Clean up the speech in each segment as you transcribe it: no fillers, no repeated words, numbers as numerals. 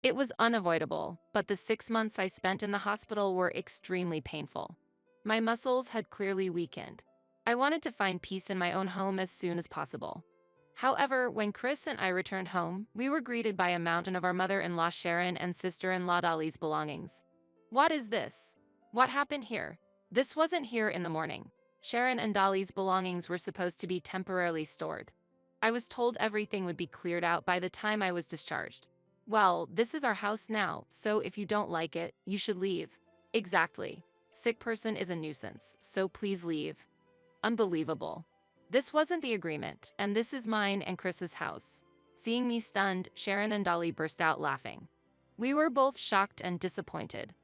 It was unavoidable, but the 6 months I spent in the hospital were extremely painful. My muscles had clearly weakened. I wanted to find peace in my own home as soon as possible. However, when Chris and I returned home, we were greeted by a mountain of our mother-in-law Sharon and sister-in-law Dolly's belongings. What is this? What happened here? This wasn't here in the morning. Sharon and Dolly's belongings were supposed to be temporarily stored. I was told everything would be cleared out by the time I was discharged. Well, this is our house now, so if you don't like it, you should leave. Exactly. Sick person is a nuisance, so please leave. Unbelievable. This wasn't the agreement, and this is mine and Chris's house. Seeing me stunned, Sharon and Dolly burst out laughing. We were both shocked and disappointed.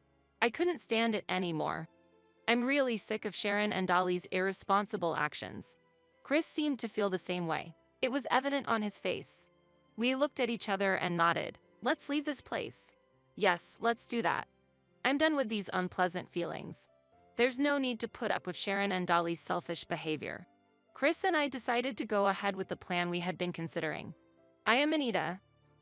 I couldn't stand it anymore. I'm really sick of Sharon and Dolly's irresponsible actions. Chris seemed to feel the same way. It was evident on his face. We looked at each other and nodded. Let's leave this place. Yes, let's do that. I'm done with these unpleasant feelings. There's no need to put up with Sharon and Dolly's selfish behavior. Chris and I decided to go ahead with the plan we had been considering. I am Anita.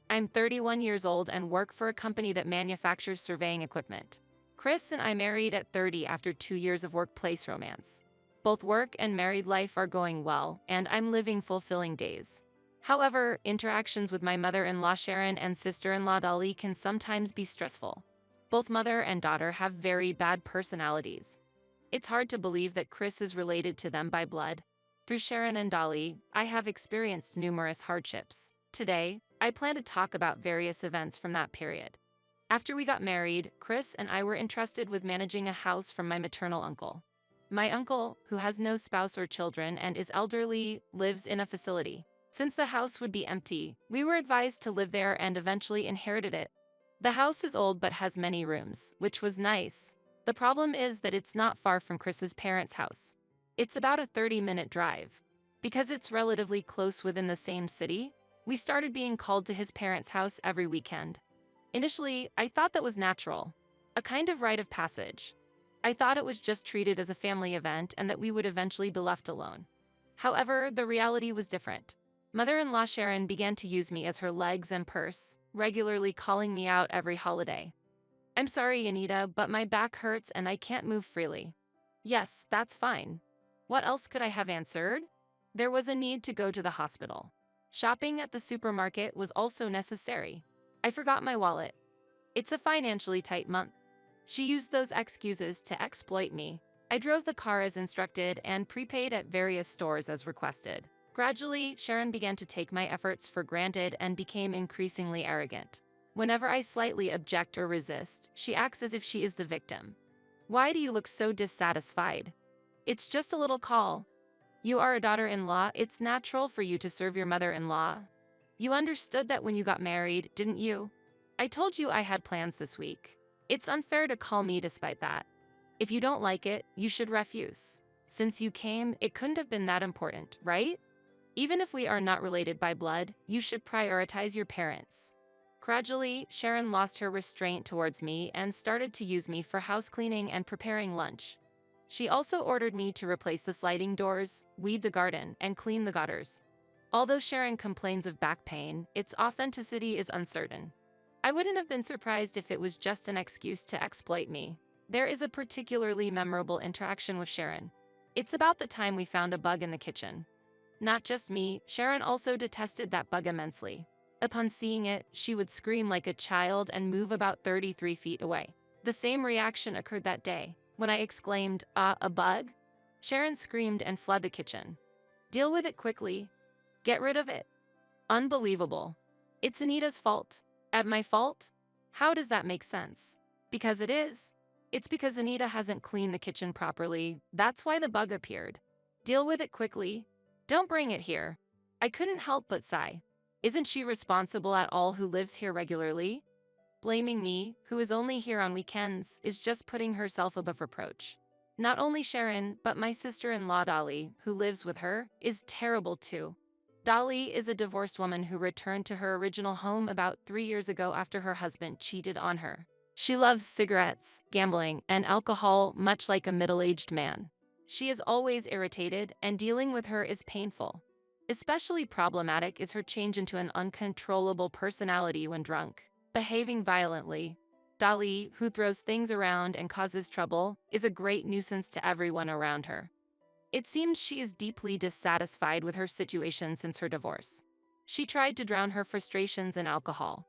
I'm 31 years old and work for a company that manufactures surveying equipment. Chris and I married at 30 after 2 years of workplace romance. Both work and married life are going well, and I'm living fulfilling days. However, interactions with my mother-in-law Sharon and sister-in-law Dolly can sometimes be stressful. Both mother and daughter have very bad personalities. It's hard to believe that Chris is related to them by blood. Through Sharon and Dolly, I have experienced numerous hardships. Today, I plan to talk about various events from that period. After we got married, Chris and I were entrusted with managing a house from my maternal uncle. My uncle, who has no spouse or children and is elderly, lives in a facility. Since the house would be empty, we were advised to live there and eventually inherited it. The house is old but has many rooms, which was nice. The problem is that it's not far from Chris's parents' house. It's about a 30-minute drive. Because it's relatively close within the same city, we started being called to his parents' house every weekend. Initially, I thought that was natural, a kind of rite of passage. I thought it was just treated as a family event and that we would eventually be left alone. However, the reality was different. Mother-in-law Sharon began to use me as her legs and purse, regularly calling me out every holiday. I'm sorry, Anita, but my back hurts and I can't move freely. Yes, that's fine. What else could I have answered? There was a need to go to the hospital. Shopping at the supermarket was also necessary. I forgot my wallet. It's a financially tight month. She used those excuses to exploit me. I drove the car as instructed and prepaid at various stores as requested. Gradually, Sharon began to take my efforts for granted and became increasingly arrogant. Whenever I slightly object or resist, she acts as if she is the victim. Why do you look so dissatisfied? It's just a little call. You are a daughter-in-law, it's natural for you to serve your mother-in-law. You understood that when you got married, didn't you? I told you I had plans this week. It's unfair to call me despite that. If you don't like it, you should refuse. Since you came, it couldn't have been that important, right? Even if we are not related by blood, you should prioritize your parents. Gradually, Sharon lost her restraint towards me and started to use me for house cleaning and preparing lunch. She also ordered me to replace the sliding doors, weed the garden, and clean the gutters. Although Sharon complains of back pain, its authenticity is uncertain. I wouldn't have been surprised if it was just an excuse to exploit me. There is a particularly memorable interaction with Sharon. It's about the time we found a bug in the kitchen. Not just me, Sharon also detested that bug immensely. Upon seeing it, she would scream like a child and move about 33 feet away. The same reaction occurred that day. When I exclaimed, a bug? Sharon screamed and fled the kitchen. Deal with it quickly. Get rid of it. Unbelievable. It's Anita's fault. At my fault? How does that make sense? Because it is. It's because Anita hasn't cleaned the kitchen properly. That's why the bug appeared. Deal with it quickly. Don't bring it here. I couldn't help but sigh. Isn't she responsible at all who lives here regularly? Blaming me, who is only here on weekends, is just putting herself above reproach. Not only Sharon, but my sister-in-law Dolly, who lives with her, is terrible too. Dolly is a divorced woman who returned to her original home about 3 years ago after her husband cheated on her. She loves cigarettes, gambling, and alcohol much like a middle-aged man. She is always irritated, and dealing with her is painful. Especially problematic is her change into an uncontrollable personality when drunk. Behaving violently. Dolly, who throws things around and causes trouble, is a great nuisance to everyone around her. It seems she is deeply dissatisfied with her situation since her divorce. She tried to drown her frustrations in alcohol.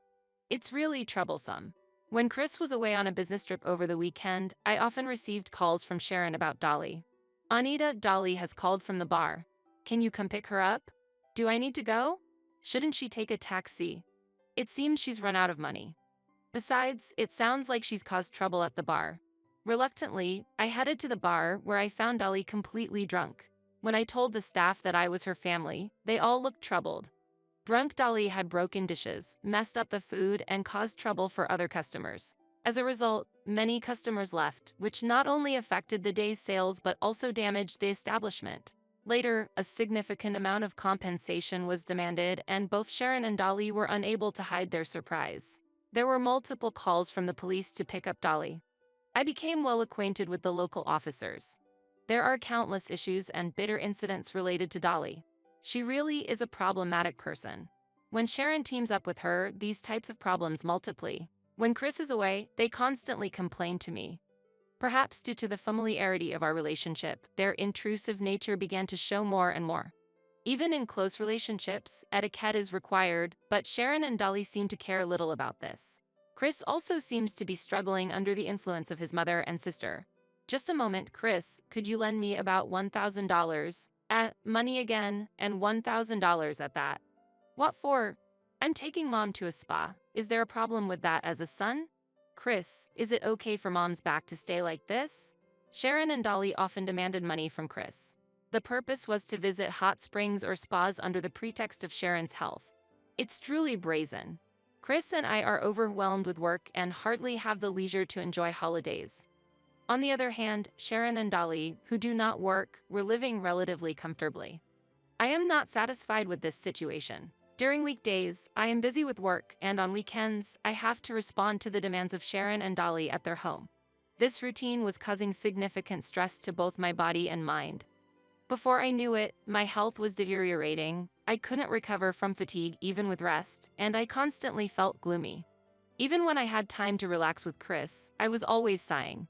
It's really troublesome. When Chris was away on a business trip over the weekend, I often received calls from Sharon about Dolly. Anita, Dolly has called from the bar. Can you come pick her up? Do I need to go? Shouldn't she take a taxi? It seems she's run out of money. Besides, it sounds like she's caused trouble at the bar. Reluctantly, I headed to the bar where I found Dolly completely drunk. When I told the staff that I was her family, they all looked troubled. Drunk Dolly had broken dishes, messed up the food, and caused trouble for other customers. As a result, many customers left, which not only affected the day's sales but also damaged the establishment. Later, a significant amount of compensation was demanded, and both Sharon and Dolly were unable to hide their surprise. There were multiple calls from the police to pick up Dolly. I became well acquainted with the local officers. There are countless issues and bitter incidents related to Dolly. She really is a problematic person. When Sharon teams up with her, these types of problems multiply. When Chris is away, they constantly complain to me. Perhaps due to the familiarity of our relationship, their intrusive nature began to show more and more. Even in close relationships, etiquette is required, but Sharon and Dolly seem to care little about this. Chris also seems to be struggling under the influence of his mother and sister. Just a moment, Chris, could you lend me about $1,000? Money again, and $1,000 at that. What for? I'm taking mom to a spa. Is there a problem with that as a son? Chris, is it okay for mom's back to stay like this? Sharon and Dolly often demanded money from Chris. The purpose was to visit hot springs or spas under the pretext of Sharon's health. It's truly brazen. Chris and I are overwhelmed with work and hardly have the leisure to enjoy holidays. On the other hand, Sharon and Dolly, who do not work, were living relatively comfortably. I am not satisfied with this situation. During weekdays, I am busy with work, and on weekends, I have to respond to the demands of Sharon and Dolly at their home. This routine was causing significant stress to both my body and mind. Before I knew it, my health was deteriorating. I couldn't recover from fatigue even with rest, and I constantly felt gloomy. Even when I had time to relax with Chris, I was always sighing.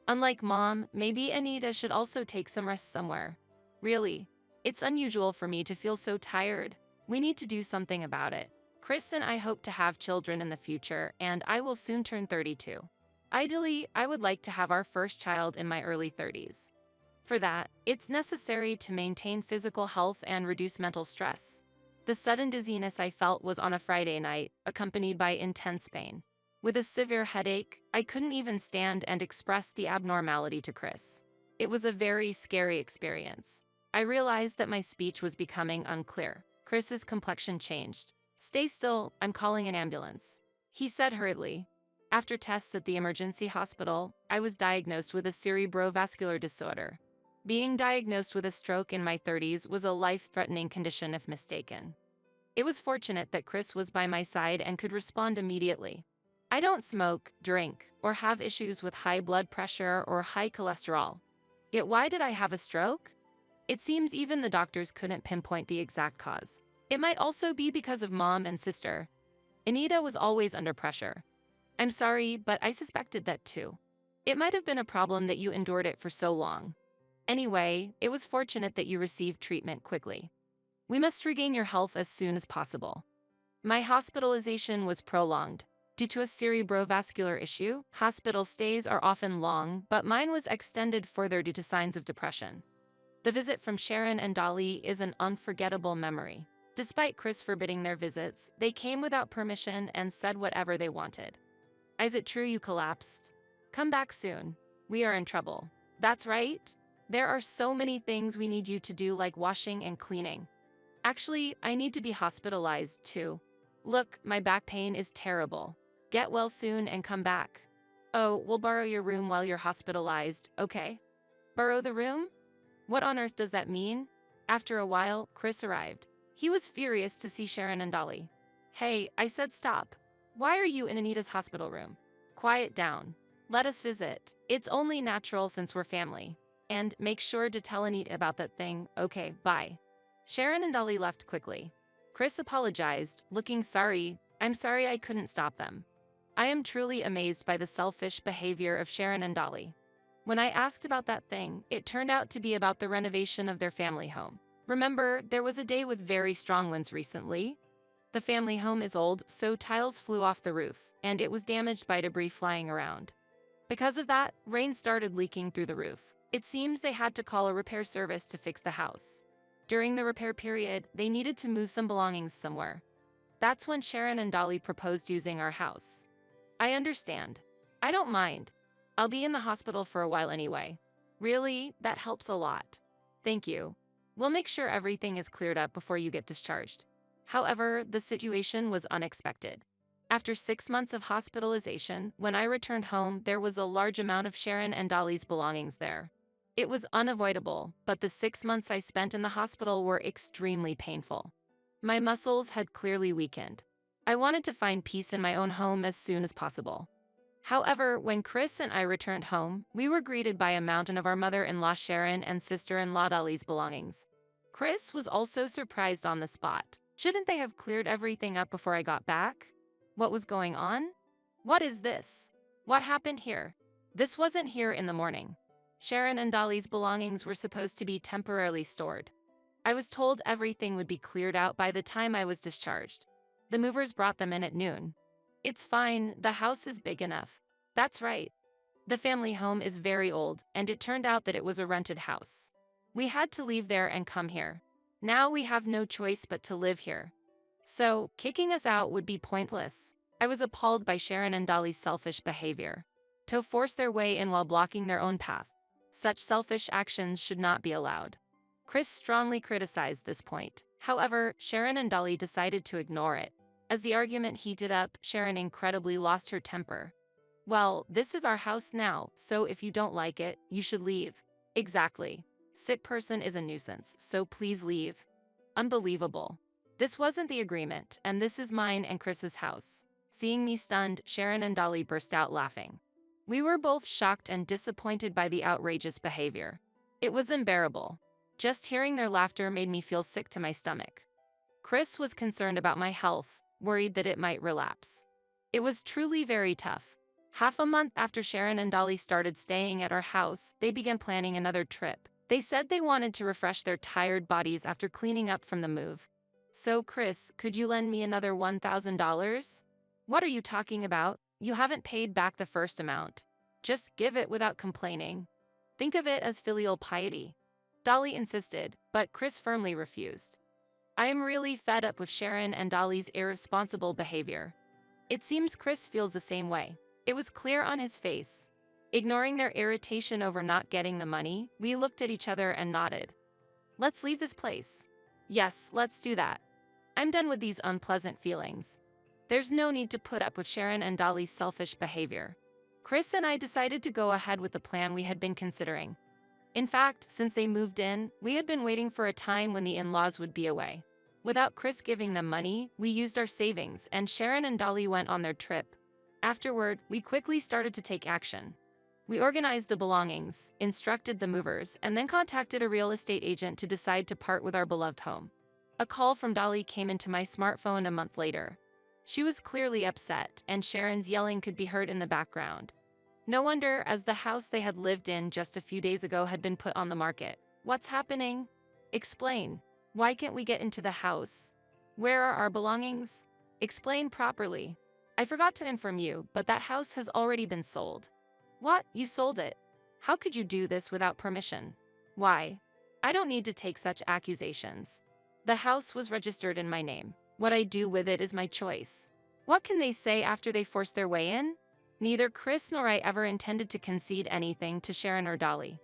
Unlike mom, maybe Anita should also take some rest somewhere. Really, it's unusual for me to feel so tired. We need to do something about it. Chris and I hope to have children in the future, and I will soon turn 32. Ideally, I would like to have our first child in my early 30s. For that, it's necessary to maintain physical health and reduce mental stress. The sudden dizziness I felt was on a Friday night, accompanied by intense pain. With a severe headache, I couldn't even stand and express the abnormality to Chris. It was a very scary experience. I realized that my speech was becoming unclear. Chris's complexion changed. "Stay still, I'm calling an ambulance," he said hurriedly. After tests at the emergency hospital, I was diagnosed with a cerebrovascular disorder. Being diagnosed with a stroke in my 30s was a life-threatening condition if mistaken. It was fortunate that Chris was by my side and could respond immediately. I don't smoke, drink, or have issues with high blood pressure or high cholesterol. Yet why did I have a stroke? It seems even the doctors couldn't pinpoint the exact cause. It might also be because of mom and sister. Anita was always under pressure. I'm sorry, but I suspected that too. It might have been a problem that you endured it for so long. Anyway, it was fortunate that you received treatment quickly. We must regain your health as soon as possible. My hospitalization was prolonged. Due to a cerebrovascular issue, hospital stays are often long, but mine was extended further due to signs of depression. The visit from Sharon and Dolly is an unforgettable memory. Despite Chris forbidding their visits, they came without permission and said whatever they wanted. Is it true you collapsed? Come back soon. We are in trouble. That's right. There are so many things we need you to do, like washing and cleaning. Actually, I need to be hospitalized too. Look, my back pain is terrible. Get well soon and come back. Oh, we'll borrow your room while you're hospitalized, okay? Borrow the room? What on earth does that mean? After a while, Chris arrived. He was furious to see Sharon and Dolly. Hey, I said stop. Why are you in Anita's hospital room? Quiet down. Let us visit. It's only natural since we're family. And make sure to tell Anita about that thing. Okay, bye. Sharon and Dolly left quickly. Chris apologized, looking sorry. I'm sorry I couldn't stop them. I am truly amazed by the selfish behavior of Sharon and Dolly. When I asked about that thing, it turned out to be about the renovation of their family home. Remember, there was a day with very strong winds recently? The family home is old, so tiles flew off the roof, and it was damaged by debris flying around. Because of that, rain started leaking through the roof. It seems they had to call a repair service to fix the house. During the repair period, they needed to move some belongings somewhere. That's when Sharon and Dolly proposed using our house. I understand. I don't mind. I'll be in the hospital for a while anyway. Really, that helps a lot. Thank you. We'll make sure everything is cleared up before you get discharged. However, the situation was unexpected. After 6 months of hospitalization, when I returned home, there was a large amount of Sharon and Dolly's belongings there. It was unavoidable, but the 6 months I spent in the hospital were extremely painful. My muscles had clearly weakened. I wanted to find peace in my own home as soon as possible. However, when Chris and I returned home, we were greeted by a mountain of our mother-in-law Sharon and sister-in-law Dolly's belongings. Chris was also surprised on the spot. Shouldn't they have cleared everything up before I got back? What was going on? What is this? What happened here? This wasn't here in the morning. Sharon and Dolly's belongings were supposed to be temporarily stored. I was told everything would be cleared out by the time I was discharged. The movers brought them in at noon. It's fine, the house is big enough. That's right. The family home is very old, and it turned out that it was a rented house. We had to leave there and come here. Now we have no choice but to live here. So, kicking us out would be pointless. I was appalled by Sharon and Dolly's selfish behavior. To force their way in while blocking their own path. Such selfish actions should not be allowed. Chris strongly criticized this point. However, Sharon and Dolly decided to ignore it. As the argument heated up, Sharon incredibly lost her temper. Well, this is our house now, so if you don't like it, you should leave. Exactly. Sick person is a nuisance, so please leave. Unbelievable. This wasn't the agreement, and this is mine and Chris's house. Seeing me stunned, Sharon and Dolly burst out laughing. We were both shocked and disappointed by the outrageous behavior. It was unbearable. Just hearing their laughter made me feel sick to my stomach. Chris was concerned about my health, worried that it might relapse. It was truly very tough. Half a month after Sharon and Dolly started staying at our house, they began planning another trip. They said they wanted to refresh their tired bodies after cleaning up from the move. So, Chris, could you lend me another $1,000? What are you talking about? You haven't paid back the first amount. Just give it without complaining. Think of it as filial piety. Dolly insisted, but Chris firmly refused. I am really fed up with Sharon and Dolly's irresponsible behavior. It seems Chris feels the same way. It was clear on his face. Ignoring their irritation over not getting the money, we looked at each other and nodded. Let's leave this place. Yes, let's do that. I'm done with these unpleasant feelings. There's no need to put up with Sharon and Dolly's selfish behavior. Chris and I decided to go ahead with the plan we had been considering. In fact, since they moved in, we had been waiting for a time when the in-laws would be away. Without Chris giving them money, we used our savings, and Sharon and Dolly went on their trip. Afterward, we quickly started to take action. We organized the belongings, instructed the movers, and then contacted a real estate agent to decide to part with our beloved home. A call from Dolly came into my smartphone a month later. She was clearly upset, and Sharon's yelling could be heard in the background. No wonder, as the house they had lived in just a few days ago had been put on the market. What's happening? Explain. Why can't we get into the house? Where are our belongings? Explain properly. I forgot to inform you, but that house has already been sold. What? You sold it? How could you do this without permission? Why? I don't need to take such accusations. The house was registered in my name. What I do with it is my choice. What can they say after they force their way in? Neither Chris nor I ever intended to concede anything to Sharon or Dolly.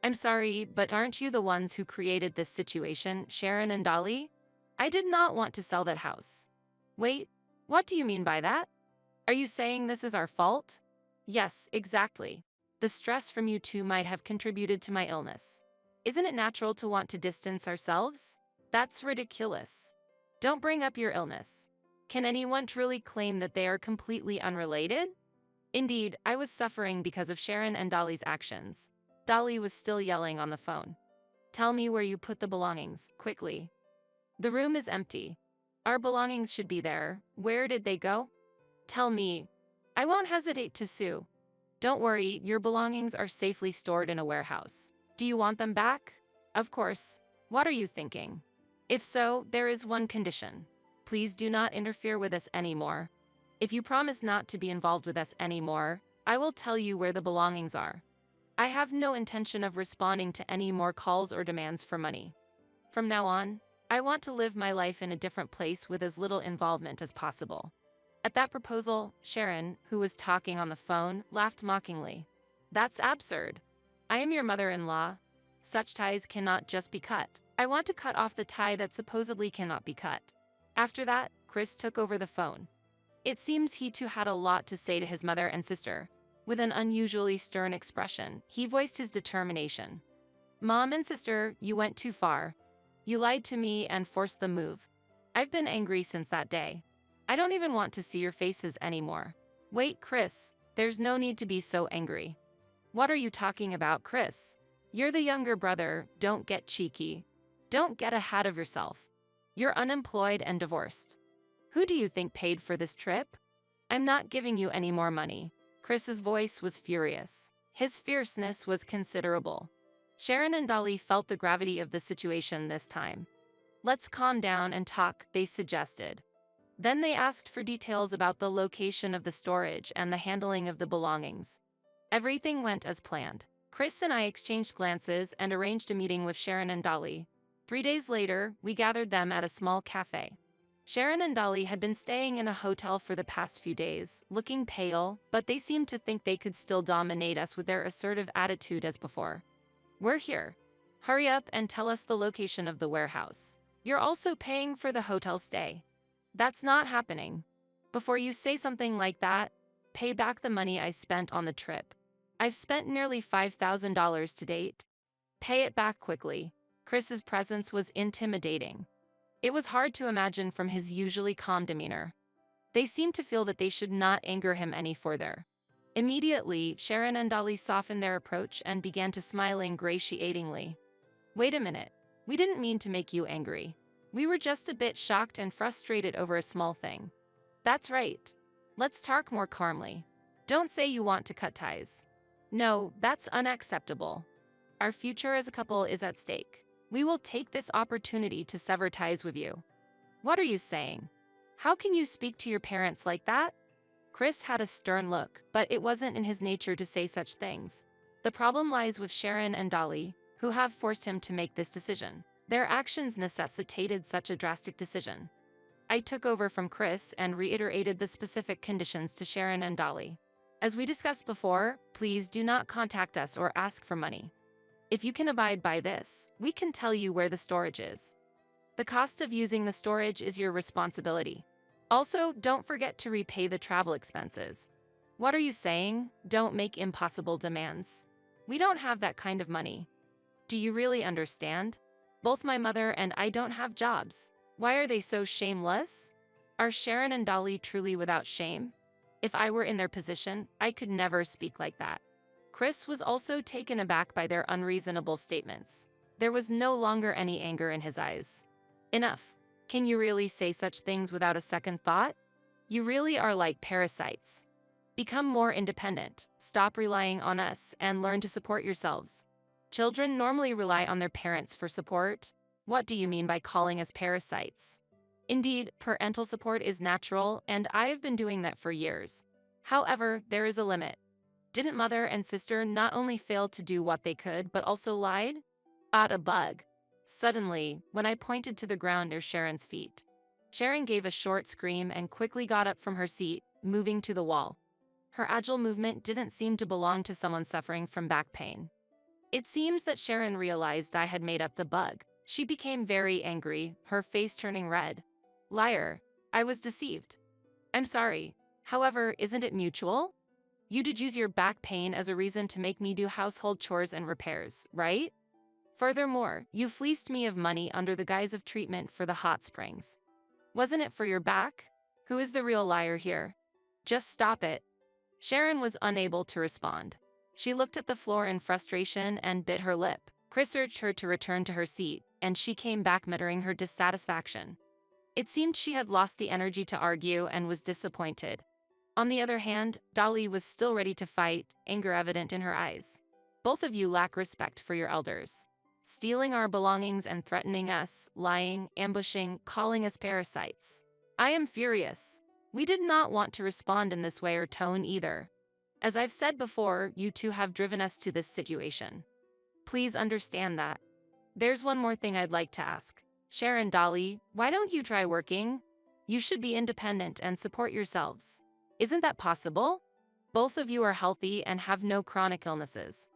I'm sorry, but aren't you the ones who created this situation, Sharon and Dolly? I did not want to sell that house. Wait, what do you mean by that? Are you saying this is our fault? Yes, exactly. The stress from you two might have contributed to my illness. Isn't it natural to want to distance ourselves? That's ridiculous. Don't bring up your illness. Can anyone truly claim that they are completely unrelated? Indeed, I was suffering because of Sharon and Dolly's actions. Dolly was still yelling on the phone. Tell me where you put the belongings, quickly. The room is empty. Our belongings should be there. Where did they go? Tell me. I won't hesitate to sue. Don't worry, your belongings are safely stored in a warehouse. Do you want them back? Of course. What are you thinking? If so, there is one condition. Please do not interfere with us anymore. If you promise not to be involved with us anymore, I will tell you where the belongings are. I have no intention of responding to any more calls or demands for money. From now on, I want to live my life in a different place with as little involvement as possible. At that proposal, Sharon, who was talking on the phone, laughed mockingly. That's absurd. I am your mother-in-law. Such ties cannot just be cut. I want to cut off the tie that supposedly cannot be cut. After that, Chris took over the phone. It seems he too had a lot to say to his mother and sister. With an unusually stern expression, he voiced his determination. Mom and sister, you went too far. You lied to me and forced the move. I've been angry since that day. I don't even want to see your faces anymore. Wait, Chris, there's no need to be so angry. What are you talking about, Chris? You're the younger brother, don't get cheeky. Don't get ahead of yourself. You're unemployed and divorced. Who do you think paid for this trip? I'm not giving you any more money. Chris's voice was furious. His fierceness was considerable. Sharon and Dolly felt the gravity of the situation this time. Let's calm down and talk, they suggested. Then they asked for details about the location of the storage and the handling of the belongings. Everything went as planned. Chris and I exchanged glances and arranged a meeting with Sharon and Dolly. 3 days later, we gathered them at a small cafe. Sharon and Dolly had been staying in a hotel for the past few days, looking pale, but they seemed to think they could still dominate us with their assertive attitude as before. We're here. Hurry up and tell us the location of the warehouse. You're also paying for the hotel stay. That's not happening. Before you say something like that, pay back the money I spent on the trip. I've spent nearly $5,000 to date. Pay it back quickly. Chris's presence was intimidating. It was hard to imagine from his usually calm demeanor. They seemed to feel that they should not anger him any further. Immediately, Sharon and Dolly softened their approach and began to smile ingratiatingly. Wait a minute. We didn't mean to make you angry. We were just a bit shocked and frustrated over a small thing. That's right. Let's talk more calmly. Don't say you want to cut ties. No, that's unacceptable. Our future as a couple is at stake. We will take this opportunity to sever ties with you. What are you saying? How can you speak to your parents like that? Chris had a stern look, but it wasn't in his nature to say such things. The problem lies with Sharon and Dolly, who have forced him to make this decision. Their actions necessitated such a drastic decision. I took over from Chris and reiterated the specific conditions to Sharon and Dolly. As we discussed before, please do not contact us or ask for money. If you can abide by this, we can tell you where the storage is. The cost of using the storage is your responsibility. Also, don't forget to repay the travel expenses. What are you saying? Don't make impossible demands. We don't have that kind of money. Do you really understand? Both my mother and I don't have jobs. Why are they so shameless? Are Sharon and Dolly truly without shame? If I were in their position, I could never speak like that. Chris was also taken aback by their unreasonable statements. There was no longer any anger in his eyes. Enough. Can you really say such things without a second thought? You really are like parasites. Become more independent, stop relying on us, and learn to support yourselves. Children normally rely on their parents for support. What do you mean by calling us parasites? Indeed, parental support is natural, and I have been doing that for years. However, there is a limit. Didn't mother and sister not only fail to do what they could, but also lied? A bug. Suddenly, when I pointed to the ground near Sharon's feet, Sharon gave a short scream and quickly got up from her seat, moving to the wall. Her agile movement didn't seem to belong to someone suffering from back pain. It seems that Sharon realized I had made up the bug. She became very angry, her face turning red. Liar. I was deceived. I'm sorry. However, isn't it mutual? You did use your back pain as a reason to make me do household chores and repairs, right? Furthermore, you fleeced me of money under the guise of treatment for the hot springs. Wasn't it for your back? Who is the real liar here? Just stop it. Sharon was unable to respond. She looked at the floor in frustration and bit her lip. Chris urged her to return to her seat, and she came back muttering her dissatisfaction. It seemed she had lost the energy to argue and was disappointed. On the other hand, Dolly was still ready to fight, anger evident in her eyes. Both of you lack respect for your elders. Stealing our belongings and threatening us, lying, ambushing, calling us parasites. I am furious. We did not want to respond in this way or tone either. As I've said before, you two have driven us to this situation. Please understand that. There's one more thing I'd like to ask. Sharon, Dolly, why don't you try working? You should be independent and support yourselves. Isn't that possible? Both of you are healthy and have no chronic illnesses.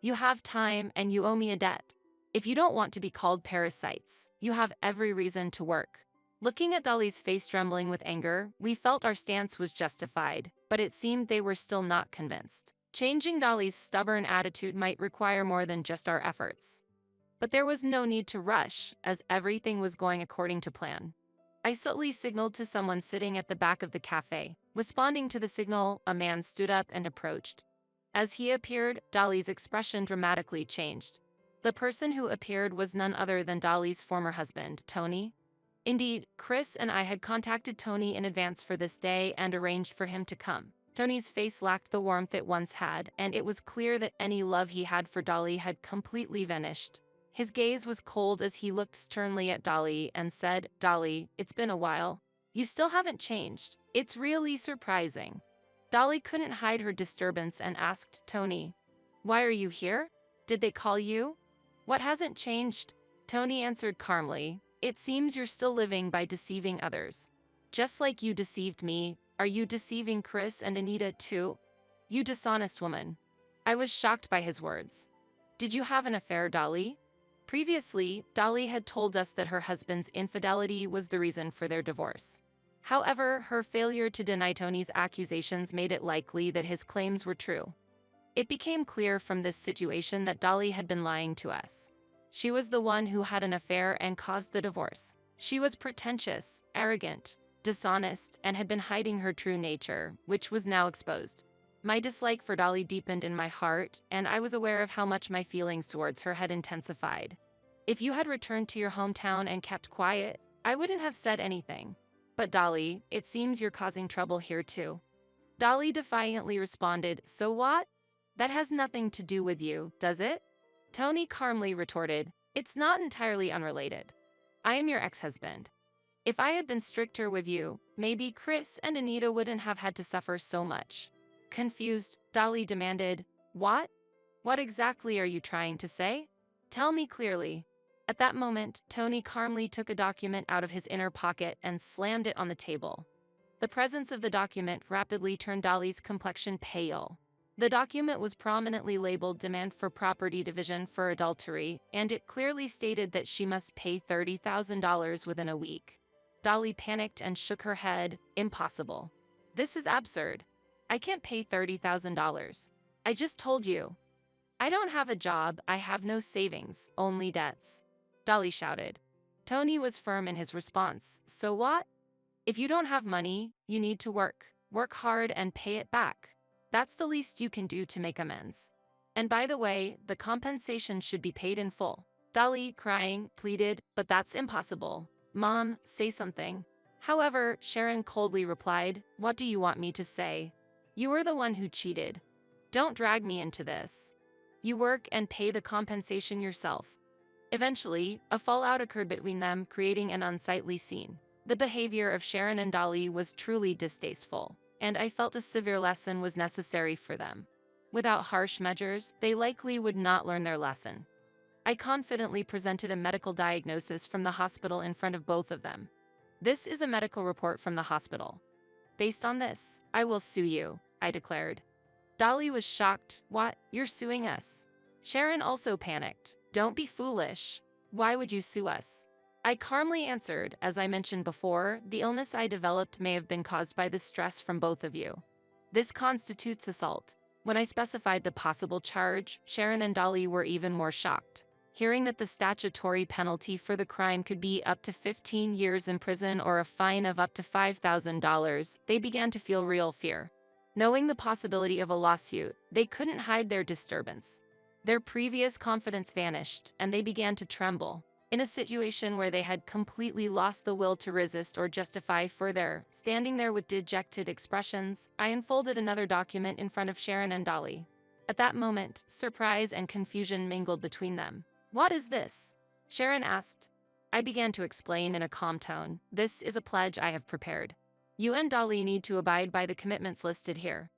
You have time and you owe me a debt. If you don't want to be called parasites, you have every reason to work. Looking at Dolly's face trembling with anger, we felt our stance was justified, but it seemed they were still not convinced. Changing Dolly's stubborn attitude might require more than just our efforts. But there was no need to rush, as everything was going according to plan. I subtly signaled to someone sitting at the back of the cafe. Responding to the signal, a man stood up and approached. As he appeared, Dolly's expression dramatically changed. The person who appeared was none other than Dolly's former husband, Tony. Indeed, Chris and I had contacted Tony in advance for this day and arranged for him to come. Tony's face lacked the warmth it once had, and it was clear that any love he had for Dolly had completely vanished. His gaze was cold as he looked sternly at Dolly and said, "Dolly, it's been a while. You still haven't changed. It's really surprising." Dolly couldn't hide her disturbance and asked Tony, "Why are you here? Did they call you?" "What hasn't changed?" Tony answered calmly, "It seems you're still living by deceiving others. Just like you deceived me, are you deceiving Chris and Anita too? You dishonest woman." I was shocked by his words. "Did you have an affair, Dolly?" Previously, Dolly had told us that her husband's infidelity was the reason for their divorce. However, her failure to deny Tony's accusations made it likely that his claims were true. It became clear from this situation that Dolly had been lying to us. She was the one who had an affair and caused the divorce. She was pretentious, arrogant, dishonest, and had been hiding her true nature, which was now exposed. My dislike for Dolly deepened in my heart, and I was aware of how much my feelings towards her had intensified. If you had returned to your hometown and kept quiet, I wouldn't have said anything. But Dolly, it seems you're causing trouble here too. Dolly defiantly responded, "So what? That has nothing to do with you, does it?" Tony calmly retorted, "It's not entirely unrelated. I am your ex-husband. If I had been stricter with you, maybe Chris and Anita wouldn't have had to suffer so much." Confused, Dolly demanded, "What? What exactly are you trying to say? Tell me clearly." At that moment, Tony calmly took a document out of his inner pocket and slammed it on the table. The presence of the document rapidly turned Dolly's complexion pale. The document was prominently labeled "Demand for Property Division for Adultery," and it clearly stated that she must pay $30,000 within a week. Dolly panicked and shook her head. "Impossible. This is absurd. I can't pay $30,000. I just told you. I don't have a job, I have no savings, only debts," Dolly shouted. Tony was firm in his response. "So what? If you don't have money, you need to work. Work hard and pay it back. That's the least you can do to make amends. And by the way, the compensation should be paid in full." Dolly, crying, pleaded, "But that's impossible. Mom, say something." However, Sharon coldly replied, "What do you want me to say? You were the one who cheated. Don't drag me into this. You work and pay the compensation yourself." Eventually, a fallout occurred between them, creating an unsightly scene. The behavior of Sharon and Dolly was truly distasteful, and I felt a severe lesson was necessary for them. Without harsh measures, they likely would not learn their lesson. I confidently presented a medical diagnosis from the hospital in front of both of them. "This is a medical report from the hospital. Based on this, I will sue you," I declared. Dolly was shocked. "What? You're suing us?" Sharon also panicked. "Don't be foolish. Why would you sue us?" I calmly answered, "As I mentioned before, the illness I developed may have been caused by the stress from both of you. This constitutes assault." When I specified the possible charge, Sharon and Dolly were even more shocked. Hearing that the statutory penalty for the crime could be up to 15 years in prison or a fine of up to $5,000, they began to feel real fear. Knowing the possibility of a lawsuit, they couldn't hide their disturbance. Their previous confidence vanished, and they began to tremble. In a situation where they had completely lost the will to resist or justify further, standing there with dejected expressions, I unfolded another document in front of Sharon and Dolly. At that moment, surprise and confusion mingled between them. "What is this?" Sharon asked. I began to explain in a calm tone. "This is a pledge I have prepared. You and Dolly need to abide by the commitments listed here.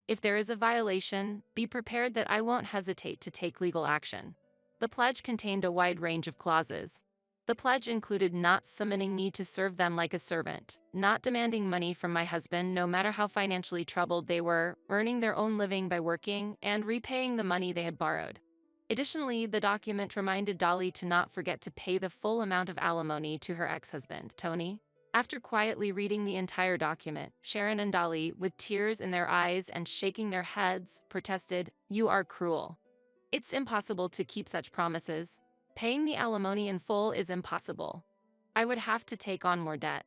If there is a violation, be prepared that I won't hesitate to take legal action." The pledge contained a wide range of clauses. The pledge included not summoning me to serve them like a servant, not demanding money from my husband no matter how financially troubled they were, earning their own living by working, and repaying the money they had borrowed. Additionally, the document reminded Dolly to not forget to pay the full amount of alimony to her ex-husband, Tony. After quietly reading the entire document, Sharon and Dolly, with tears in their eyes and shaking their heads, protested, "You are cruel. It's impossible to keep such promises. Paying the alimony in full is impossible. I would have to take on more debt.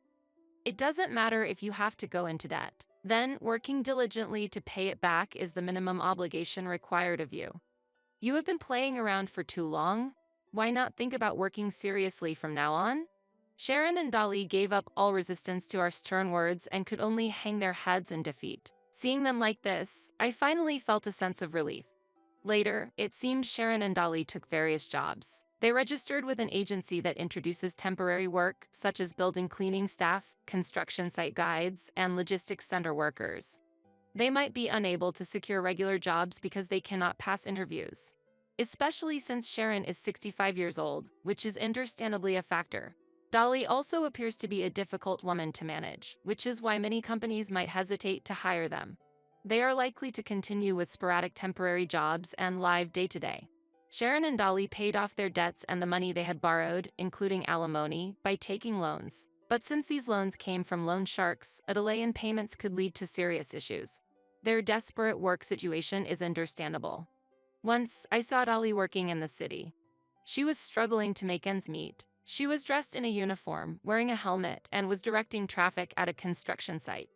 It doesn't matter if you have to go into debt. Then, working diligently to pay it back is the minimum obligation required of you. You have been playing around for too long. Why not think about working seriously from now on?" Sharon and Dolly gave up all resistance to our stern words and could only hang their heads in defeat. Seeing them like this, I finally felt a sense of relief. Later, it seemed Sharon and Dolly took various jobs. They registered with an agency that introduces temporary work, such as building cleaning staff, construction site guides, and logistics center workers. They might be unable to secure regular jobs because they cannot pass interviews, especially since Sharon is 65 years old, which is understandably a factor. Dolly also appears to be a difficult woman to manage, which is why many companies might hesitate to hire them. They are likely to continue with sporadic temporary jobs and live day-to-day. Sharon and Dolly paid off their debts and the money they had borrowed, including alimony, by taking loans. But since these loans came from loan sharks, a delay in payments could lead to serious issues. Their desperate work situation is understandable. Once, I saw Dolly working in the city. She was struggling to make ends meet. She was dressed in a uniform, wearing a helmet, and was directing traffic at a construction site.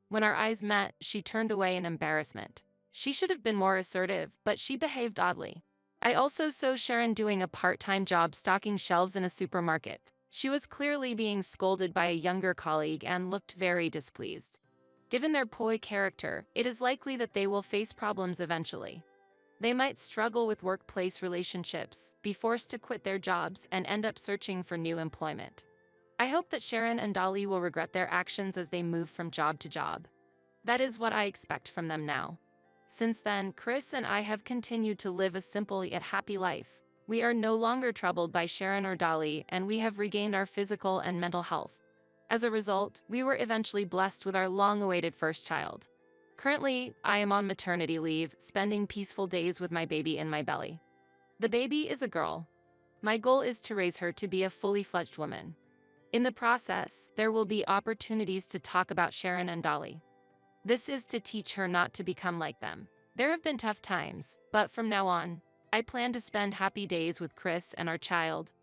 When our eyes met, she turned away in embarrassment. She should have been more assertive, but she behaved oddly. I also saw Sharon doing a part-time job stocking shelves in a supermarket. She was clearly being scolded by a younger colleague and looked very displeased. Given their coy character, it is likely that they will face problems eventually. They might struggle with workplace relationships, be forced to quit their jobs, and end up searching for new employment. I hope that Sharon and Dolly will regret their actions as they move from job to job. That is what I expect from them now. Since then, Chris and I have continued to live a simple yet happy life. We are no longer troubled by Sharon or Dolly, and we have regained our physical and mental health. As a result, we were eventually blessed with our long-awaited first child. Currently, I am on maternity leave, spending peaceful days with my baby in my belly. The baby is a girl. My goal is to raise her to be a fully fledged woman. In the process, there will be opportunities to talk about Sharon and Dolly. This is to teach her not to become like them. There have been tough times, but from now on, I plan to spend happy days with Chris and our child.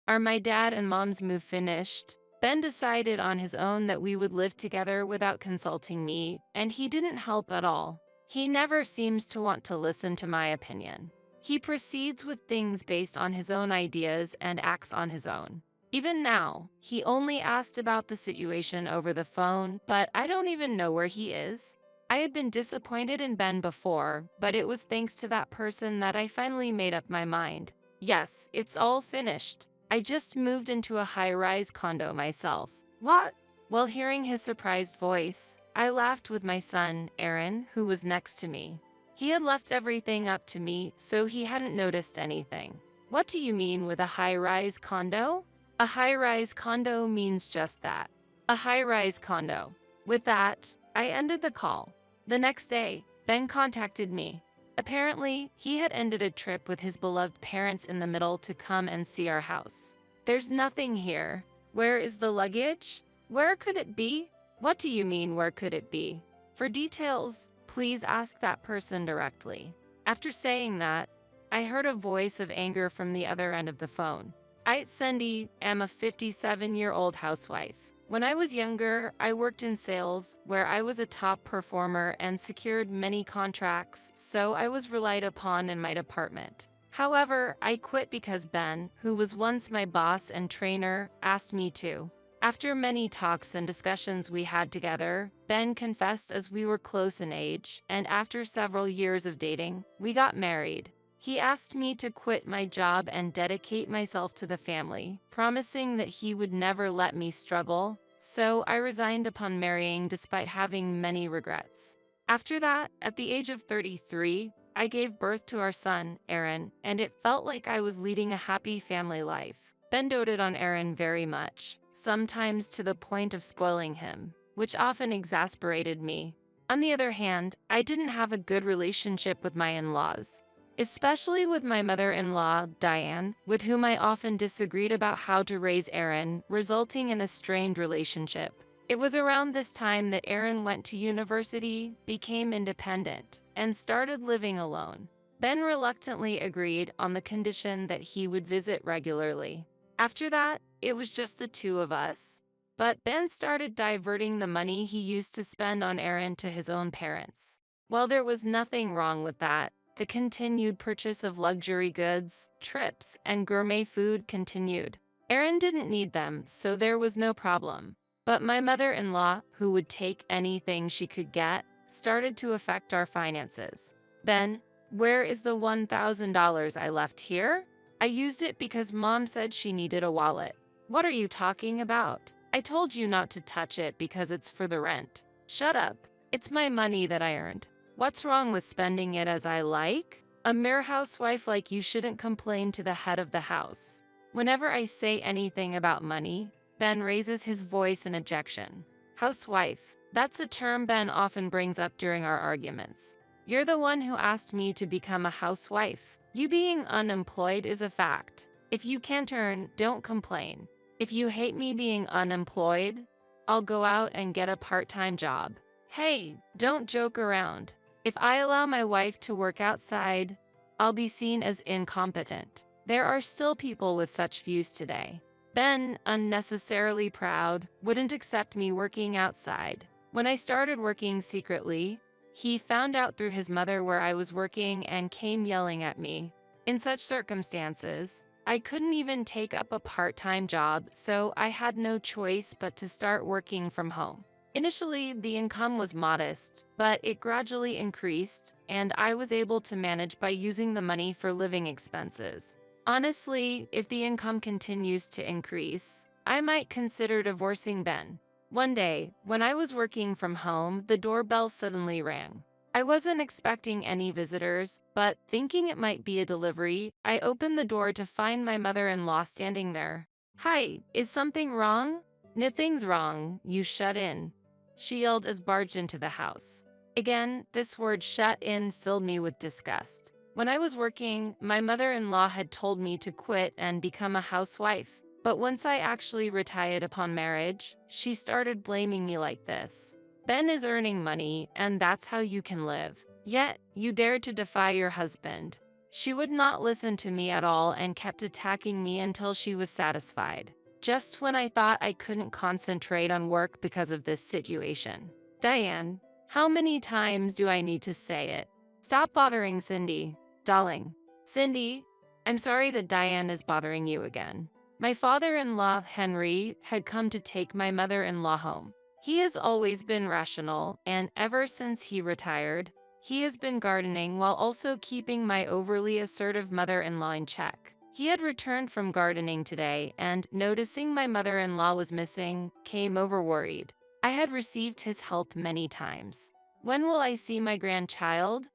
Are my dad and mom's move finished? Ben decided on his own that we would live together without consulting me, and he didn't help at all. He never seems to want to listen to my opinion. He proceeds with things based on his own ideas and acts on his own. Even now, he only asked about the situation over the phone, but I don't even know where he is. I had been disappointed in Ben before, but it was thanks to that person that I finally made up my mind. Yes, it's all finished. I just moved into a high-rise condo myself. What? While hearing his surprised voice, I laughed with my son, Aaron, who was next to me. He had left everything up to me, so he hadn't noticed anything. What do you mean with a high-rise condo? A high-rise condo means just that. A high-rise condo. With that, I ended the call. The next day, Ben contacted me. Apparently, he had ended a trip with his beloved parents in the middle to come and see our house. There's nothing here. Where is the luggage? Where could it be? What do you mean, where could it be? For details, please ask that person directly. After saying that, I heard a voice of anger from the other end of the phone. I, Cindy, am a 57-year-old housewife. When I was younger, I worked in sales, where I was a top performer and secured many contracts, so I was relied upon in my department. However, I quit because Ben, who was once my boss and trainer, asked me to. After many talks and discussions we had together, Ben confessed as we were close in age, and after several years of dating, we got married. He asked me to quit my job and dedicate myself to the family, promising that he would never let me struggle, so I resigned upon marrying despite having many regrets. After that, at the age of 33, I gave birth to our son, Aaron, and it felt like I was leading a happy family life. Ben doted on Aaron very much, sometimes to the point of spoiling him, which often exasperated me. On the other hand, I didn't have a good relationship with my in-laws, especially with my mother-in-law, Diane, with whom I often disagreed about how to raise Aaron, resulting in a strained relationship. It was around this time that Aaron went to university, became independent, and started living alone. Ben reluctantly agreed on the condition that he would visit regularly. After that, it was just the two of us. But Ben started diverting the money he used to spend on Aaron to his own parents. While there was nothing wrong with that, the continued purchase of luxury goods, trips, and gourmet food continued. Aaron didn't need them, so there was no problem. But my mother-in-law, who would take anything she could get, started to affect our finances. Ben, where is the $1,000 I left here? I used it because Mom said she needed a wallet. What are you talking about? I told you not to touch it because it's for the rent. Shut up. It's my money that I earned. What's wrong with spending it as I like? A mere housewife like you shouldn't complain to the head of the house. Whenever I say anything about money, Ben raises his voice in objection. Housewife. That's a term Ben often brings up during our arguments. You're the one who asked me to become a housewife. You being unemployed is a fact. If you can't earn, don't complain. If you hate me being unemployed, I'll go out and get a part-time job. Hey, don't joke around. If I allow my wife to work outside, I'll be seen as incompetent. There are still people with such views today. Ben, unnecessarily proud, wouldn't accept me working outside. When I started working secretly, he found out through his mother where I was working and came yelling at me. In such circumstances, I couldn't even take up a part-time job, so I had no choice but to start working from home. Initially, the income was modest, but it gradually increased, and I was able to manage by using the money for living expenses. Honestly, if the income continues to increase, I might consider divorcing Ben. One day, when I was working from home, the doorbell suddenly rang. I wasn't expecting any visitors, but thinking it might be a delivery, I opened the door to find my mother-in-law standing there. Hi, is something wrong? Nothing's wrong, you shut in. She yelled as barged into the house. Again, this word shut in filled me with disgust. When I was working, my mother-in-law had told me to quit and become a housewife. But once I actually retired upon marriage, she started blaming me like this. Ben is earning money, and that's how you can live. Yet, you dared to defy your husband. She would not listen to me at all and kept attacking me until she was satisfied. Just when I thought I couldn't concentrate on work because of this situation. Diane, how many times do I need to say it? Stop bothering Cindy. Darling. Cindy, I'm sorry that Diane is bothering you again. My father-in-law, Henry, had come to take my mother-in-law home. He has always been rational, and ever since he retired, he has been gardening while also keeping my overly assertive mother-in-law in check. He had returned from gardening today and, noticing my mother-in-law was missing, came over worried. I had received his help many times. When will I see my grandchild?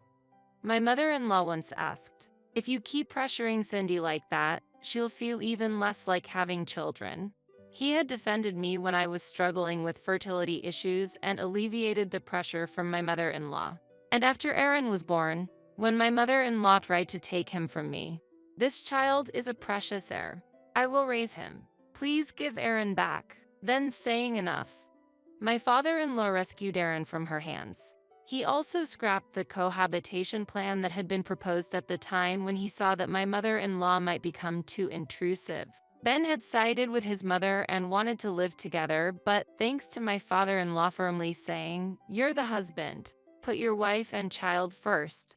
My mother-in-law once asked. If you keep pressuring Cindy like that, she'll feel even less like having children. He had defended me when I was struggling with fertility issues and alleviated the pressure from my mother-in-law. And after Aaron was born, when my mother-in-law tried to take him from me, this child is a precious heir. I will raise him. Please give Aaron back. Then saying enough, my father-in-law rescued Aaron from her hands. He also scrapped the cohabitation plan that had been proposed at the time when he saw that my mother-in-law might become too intrusive. Ben had sided with his mother and wanted to live together, but thanks to my father-in-law firmly saying, "You're the husband. Put your wife and child first,"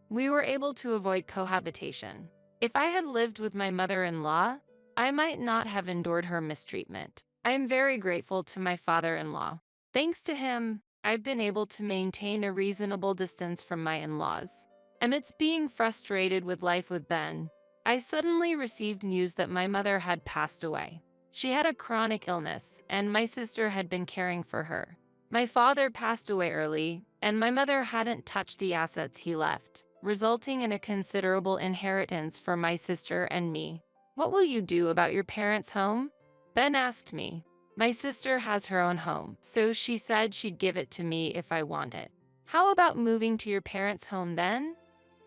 we were able to avoid cohabitation. If I had lived with my mother-in-law, I might not have endured her mistreatment. I am very grateful to my father-in-law. Thanks to him, I've been able to maintain a reasonable distance from my in-laws. Amidst being frustrated with life with Ben, I suddenly received news that my mother had passed away. She had a chronic illness, and my sister had been caring for her. My father passed away early, and my mother hadn't touched the assets he left, resulting in a considerable inheritance for my sister and me. What will you do about your parents' home? Ben asked me. My sister has her own home, so she said she'd give it to me if I want it. How about moving to your parents' home then?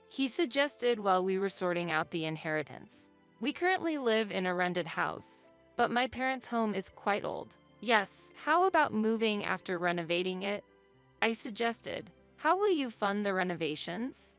He suggested while we were sorting out the inheritance. We currently live in a rented house, but my parents' home is quite old. Yes, how about moving after renovating it? I suggested. How will you fund the renovations?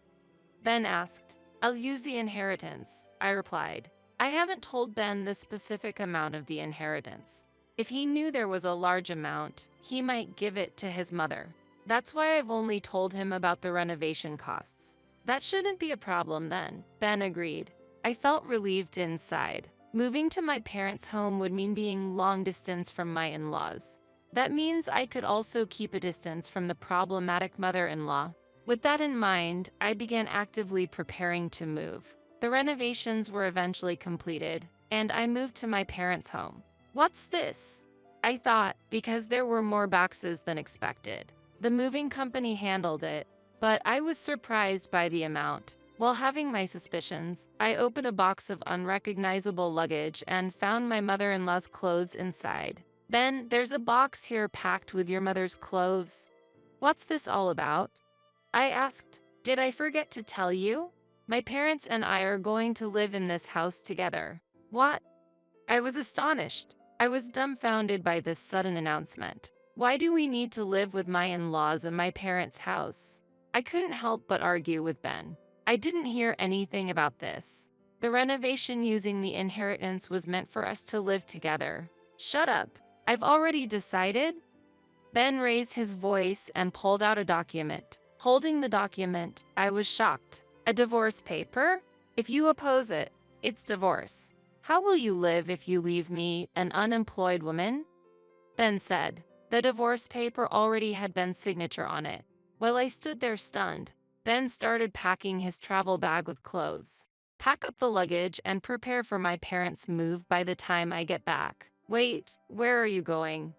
Ben asked. I'll use the inheritance, I replied. I haven't told Ben the specific amount of the inheritance. If he knew there was a large amount, he might give it to his mother. That's why I've only told him about the renovation costs. That shouldn't be a problem then, Ben agreed. I felt relieved inside. Moving to my parents' home would mean being long distance from my in-laws. That means I could also keep a distance from the problematic mother-in-law. With that in mind, I began actively preparing to move. The renovations were eventually completed, and I moved to my parents' home. What's this? I thought, because there were more boxes than expected. The moving company handled it, but I was surprised by the amount. While having my suspicions, I opened a box of unrecognizable luggage and found my mother-in-law's clothes inside. Ben, there's a box here packed with your mother's clothes. What's this all about? I asked. Did I forget to tell you? My parents and I are going to live in this house together. What? I was astonished. I was dumbfounded by this sudden announcement. Why do we need to live with my in-laws in my parents' house? I couldn't help but argue with Ben. I didn't hear anything about this. The renovation using the inheritance was meant for us to live together. Shut up. I've already decided. Ben raised his voice and pulled out a document. Holding the document, I was shocked. A divorce paper? If you oppose it, it's divorce. How will you live if you leave me, an unemployed woman? Ben said. The divorce paper already had Ben's signature on it. While I stood there stunned, Ben started packing his travel bag with clothes. Pack up the luggage and prepare for my parents' move by the time I get back. Wait, where are you going?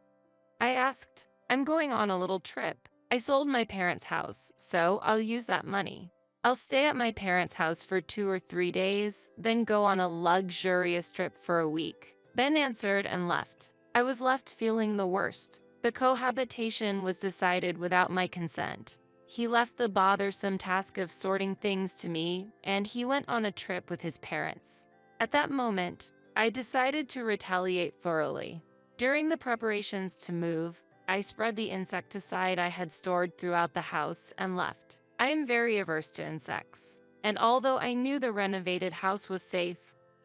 I asked. I'm going on a little trip. I sold my parents' house, so I'll use that money. I'll stay at my parents' house for 2 or 3 days, then go on a luxurious trip for a week. Ben answered and left. I was left feeling the worst. The cohabitation was decided without my consent. He left the bothersome task of sorting things to me, and he went on a trip with his parents. At that moment, I decided to retaliate thoroughly. During the preparations to move, I spread the insecticide I had stored throughout the house and left. I am very averse to insects, and although I knew the renovated house was safe,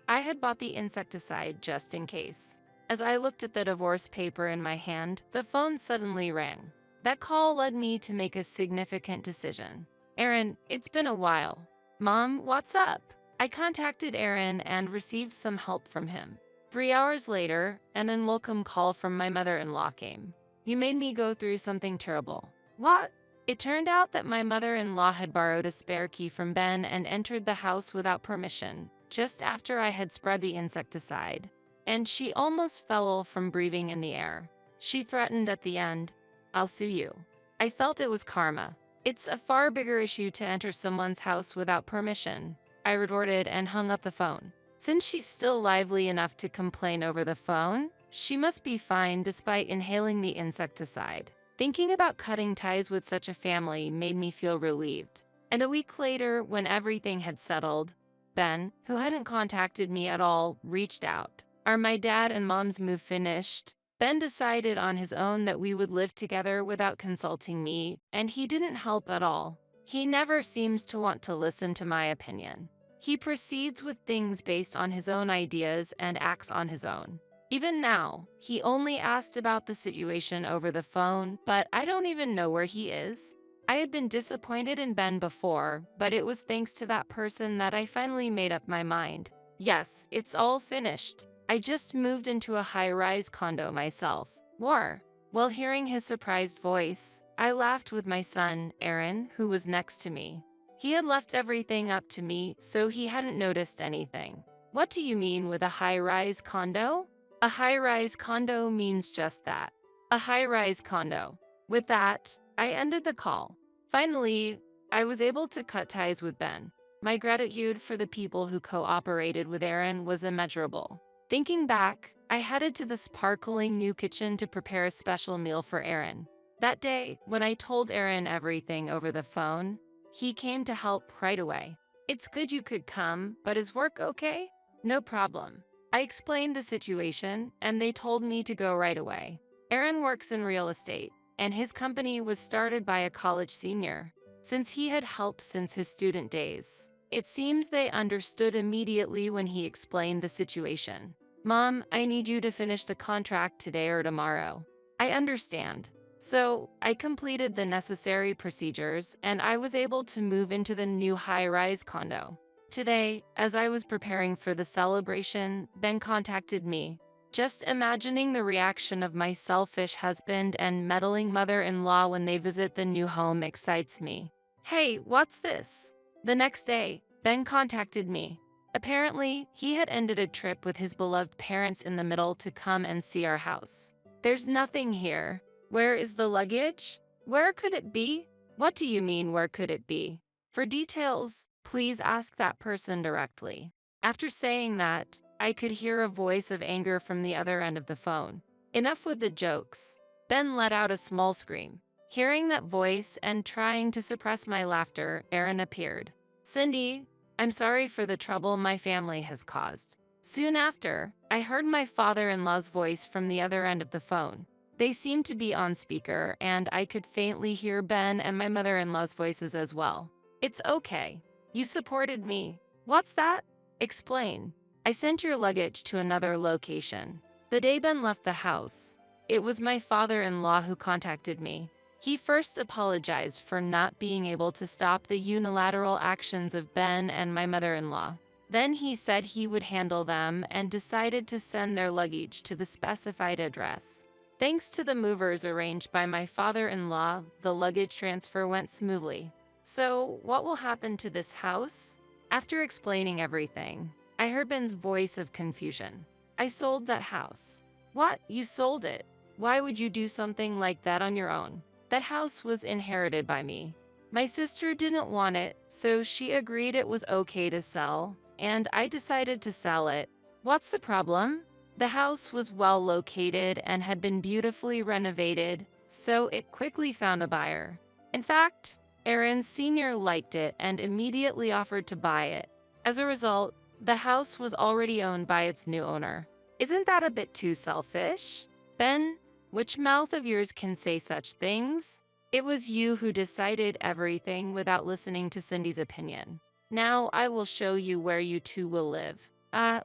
I had bought the insecticide just in case. As I looked at the divorce paper in my hand, the phone suddenly rang. That call led me to make a significant decision. Aaron, it's been a while. Mom, what's up? I contacted Aaron and received some help from him. 3 hours later, an unwelcome call from my mother-in-law came. You made me go through something terrible. What? It turned out that my mother-in-law had borrowed a spare key from Ben and entered the house without permission, just after I had spread the insecticide. And she almost fell from breathing in the air. She threatened at the end, I'll sue you. I felt it was karma. It's a far bigger issue to enter someone's house without permission, I retorted and hung up the phone. Since she's still lively enough to complain over the phone, she must be fine despite inhaling the insecticide. Thinking about cutting ties with such a family made me feel relieved. And a week later, when everything had settled, Ben, who hadn't contacted me at all, reached out. Are my dad and mom's move finished? Ben decided on his own that we would live together without consulting me, and he didn't help at all. He never seems to want to listen to my opinion. He proceeds with things based on his own ideas and acts on his own. Even now, he only asked about the situation over the phone, but I don't even know where he is. I had been disappointed in Ben before, but it was thanks to that person that I finally made up my mind. Yes, it's all finished. I just moved into a high-rise condo myself. War. While hearing his surprised voice, I laughed with my son, Aaron, who was next to me. He had left everything up to me, so he hadn't noticed anything. What do you mean with a high-rise condo? A high-rise condo means just that. A high-rise condo. With that, I ended the call. Finally, I was able to cut ties with Ben. My gratitude for the people who cooperated with Aaron was immeasurable. Thinking back, I headed to the sparkling new kitchen to prepare a special meal for Aaron. That day, when I told Aaron everything over the phone, he came to help right away. It's good you could come, but is work okay? No problem. I explained the situation, and they told me to go right away. Aaron works in real estate, and his company was started by a college senior. Since he had helped since his student days, it seems they understood immediately when he explained the situation. Mom, I need you to finish the contract today or tomorrow. I understand. So, I completed the necessary procedures and I was able to move into the new high-rise condo. Today, as I was preparing for the celebration, Ben contacted me. Just imagining the reaction of my selfish husband and meddling mother-in-law when they visit the new home excites me. Hey, what's this? The next day, Ben contacted me. Apparently, he had ended a trip with his beloved parents in the middle to come and see our house. There's nothing here. Where is the luggage? Where could it be? What do you mean, where could it be? For details, please ask that person directly. After saying that, I could hear a voice of anger from the other end of the phone. Enough with the jokes. Ben let out a small scream. Hearing that voice and trying to suppress my laughter, Aaron appeared. Cindy, I'm sorry for the trouble my family has caused. Soon after, I heard my father-in-law's voice from the other end of the phone. They seemed to be on speaker, and I could faintly hear Ben and my mother-in-law's voices as well. It's okay. You supported me. What's that? Explain. I sent your luggage to another location. The day Ben left the house, it was my father-in-law who contacted me. He first apologized for not being able to stop the unilateral actions of Ben and my mother-in-law. Then he said he would handle them and decided to send their luggage to the specified address. Thanks to the movers arranged by my father-in-law, the luggage transfer went smoothly. So, what will happen to this house? After explaining everything, I heard Ben's voice of confusion. I sold that house. What? You sold it? Why would you do something like that on your own? That house was inherited by me. My sister didn't want it, so she agreed it was okay to sell, and I decided to sell it. What's the problem? The house was well located and had been beautifully renovated, so it quickly found a buyer. In fact, Aaron Sr. liked it and immediately offered to buy it. As a result, the house was already owned by its new owner. Isn't that a bit too selfish? Ben, which mouth of yours can say such things? It was you who decided everything without listening to Cindy's opinion. Now I will show you where you two will live.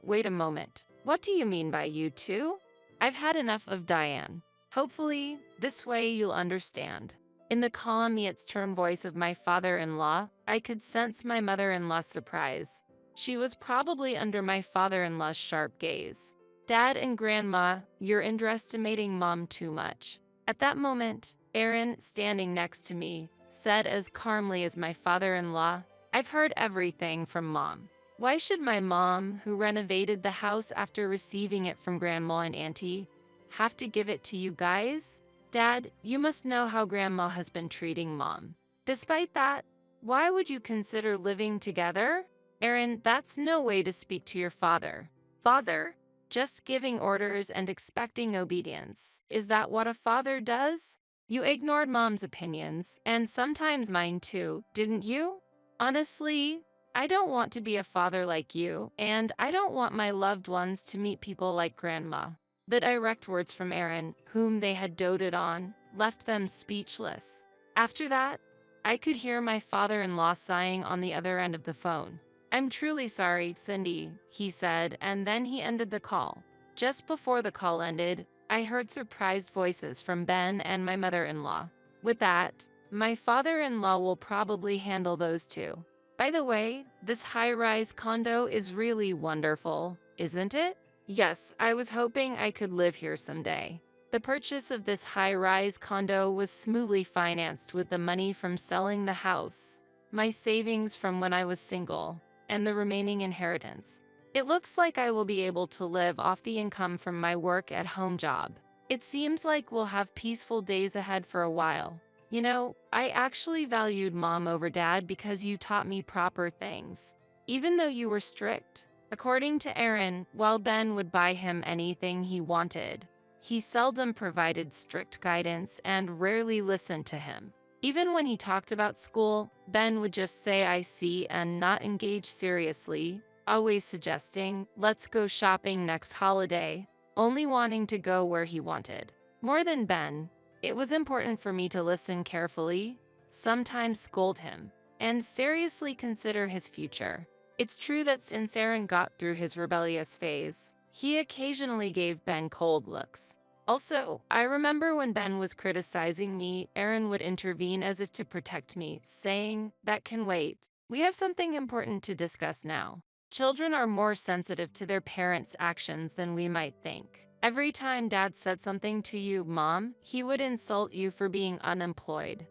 Wait a moment. What do you mean by you two? I've had enough of Diane. Hopefully, this way you'll understand. In the calm yet stern voice of my father-in-law, I could sense my mother-in-law's surprise. She was probably under my father-in-law's sharp gaze. Dad and Grandma, you're underestimating Mom too much. At that moment, Aaron, standing next to me, said as calmly as my father-in-law, I've heard everything from Mom. Why should my mom, who renovated the house after receiving it from Grandma and Auntie, have to give it to you guys? Dad, you must know how Grandma has been treating Mom. Despite that, why would you consider living together? Aaron, that's no way to speak to your father. Father? Just giving orders and expecting obedience. Is that what a father does? You ignored Mom's opinions, and sometimes mine too, didn't you? Honestly, I don't want to be a father like you, and I don't want my loved ones to meet people like Grandma. The direct words from Aaron, whom they had doted on, left them speechless. After that, I could hear my father-in-law sighing on the other end of the phone. I'm truly sorry, Cindy, he said, and then he ended the call. Just before the call ended, I heard surprised voices from Ben and my mother-in-law. With that, My father-in-law will probably handle those too. By the way, this high-rise condo is really wonderful, isn't it? Yes, I was hoping I could live here someday. The purchase of this high-rise condo was smoothly financed with the money from selling the house, my savings from when I was single, and the remaining inheritance. It looks like I will be able to live off the income from my work-at-home job. It seems like we'll have peaceful days ahead for a while. You know, I actually valued Mom over Dad because you taught me proper things, even though you were strict. According to Aaron, while Ben would buy him anything he wanted, he seldom provided strict guidance and rarely listened to him. Even when he talked about school, Ben would just say I see and not engage seriously, always suggesting, let's go shopping next holiday, only wanting to go where he wanted. More than Ben, it was important for me to listen carefully, sometimes scold him, and seriously consider his future. It's true that since Aaron got through his rebellious phase, he occasionally gave Ben cold looks. Also, I remember when Ben was criticizing me, Aaron would intervene as if to protect me, saying, "That can wait. We have something important to discuss now." Children are more sensitive to their parents' actions than we might think. Every time Dad said something to you, Mom, he would insult you for being unemployed.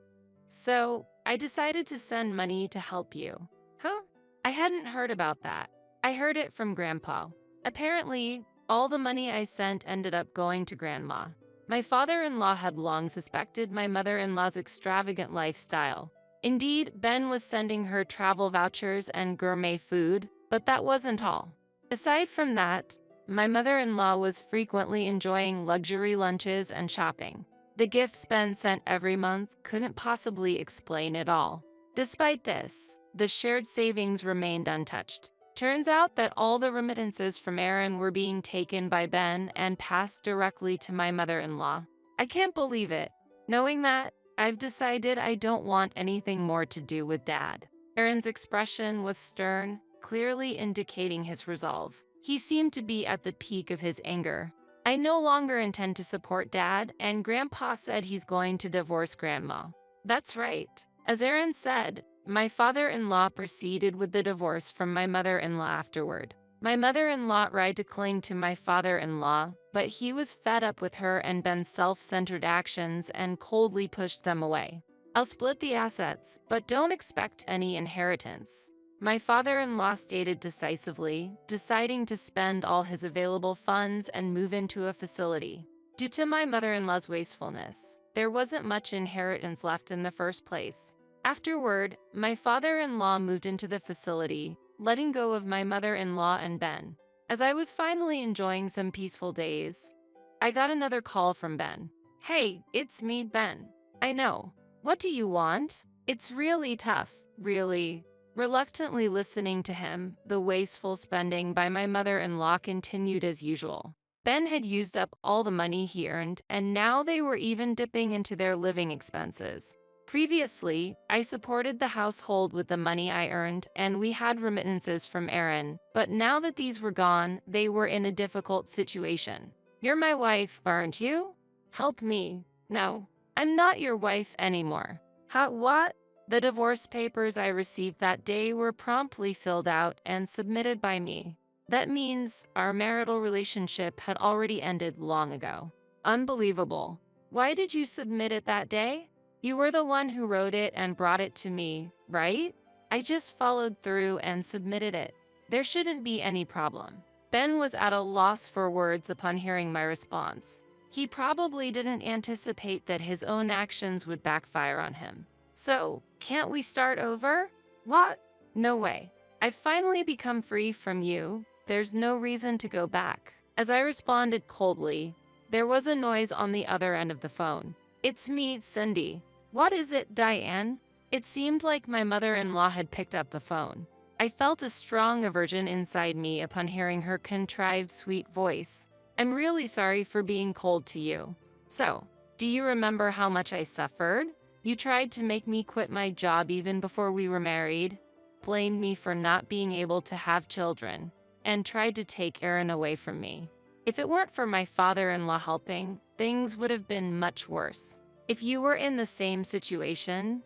So, I decided to send money to help you. Huh? I hadn't heard about that. I heard it from Grandpa. Apparently, all the money I sent ended up going to Grandma. My father-in-law had long suspected my mother-in-law's extravagant lifestyle. Indeed, Ben was sending her travel vouchers and gourmet food, but that wasn't all. Aside from that, my mother-in-law was frequently enjoying luxury lunches and shopping. The gifts Ben sent every month couldn't possibly explain it all. Despite this, the shared savings remained untouched. Turns out that all the remittances from Aaron were being taken by Ben and passed directly to my mother-in-law. I can't believe it. Knowing that, I've decided I don't want anything more to do with Dad. Aaron's expression was stern, clearly indicating his resolve. He seemed to be at the peak of his anger. I no longer intend to support Dad, and Grandpa said he's going to divorce Grandma. That's right. As Aaron said, my father-in-law proceeded with the divorce from my mother-in-law afterward. My mother-in-law tried to cling to my father-in-law, but he was fed up with her and Ben's self-centered actions and coldly pushed them away. I'll split the assets, but don't expect any inheritance. My father-in-law stated decisively, deciding to spend all his available funds and move into a facility. Due to my mother-in-law's wastefulness, there wasn't much inheritance left in the first place. Afterward, my father-in-law moved into the facility, letting go of my mother-in-law and Ben. As I was finally enjoying some peaceful days, I got another call from Ben. "Hey, it's me, Ben. I know. What do you want?" It's really tough, really. Reluctantly listening to him, the wasteful spending by my mother-in-law continued as usual. Ben had used up all the money he earned, and now they were even dipping into their living expenses. Previously, I supported the household with the money I earned, and we had remittances from Aaron, but now that these were gone, they were in a difficult situation. "You're my wife, aren't you? Help me." "No, I'm not your wife anymore." What? The divorce papers I received that day were promptly filled out and submitted by me. That means our marital relationship had already ended long ago. Unbelievable. Why did you submit it that day? You were the one who wrote it and brought it to me, right? I just followed through and submitted it. There shouldn't be any problem. Ben was at a loss for words upon hearing my response. He probably didn't anticipate that his own actions would backfire on him. "So, can't we start over?" "What? No way. I've finally become free from you. There's no reason to go back." As I responded coldly, there was a noise on the other end of the phone. "It's me, Cindy." "What is it, Diane?" It seemed like my mother-in-law had picked up the phone. I felt a strong aversion inside me upon hearing her contrived, sweet voice. "I'm really sorry for being cold to you. So, do you remember how much I suffered? You tried to make me quit my job even before we were married, blamed me for not being able to have children, and tried to take Aaron away from me. If it weren't for my father-in-law helping, things would have been much worse. If you were in the same situation,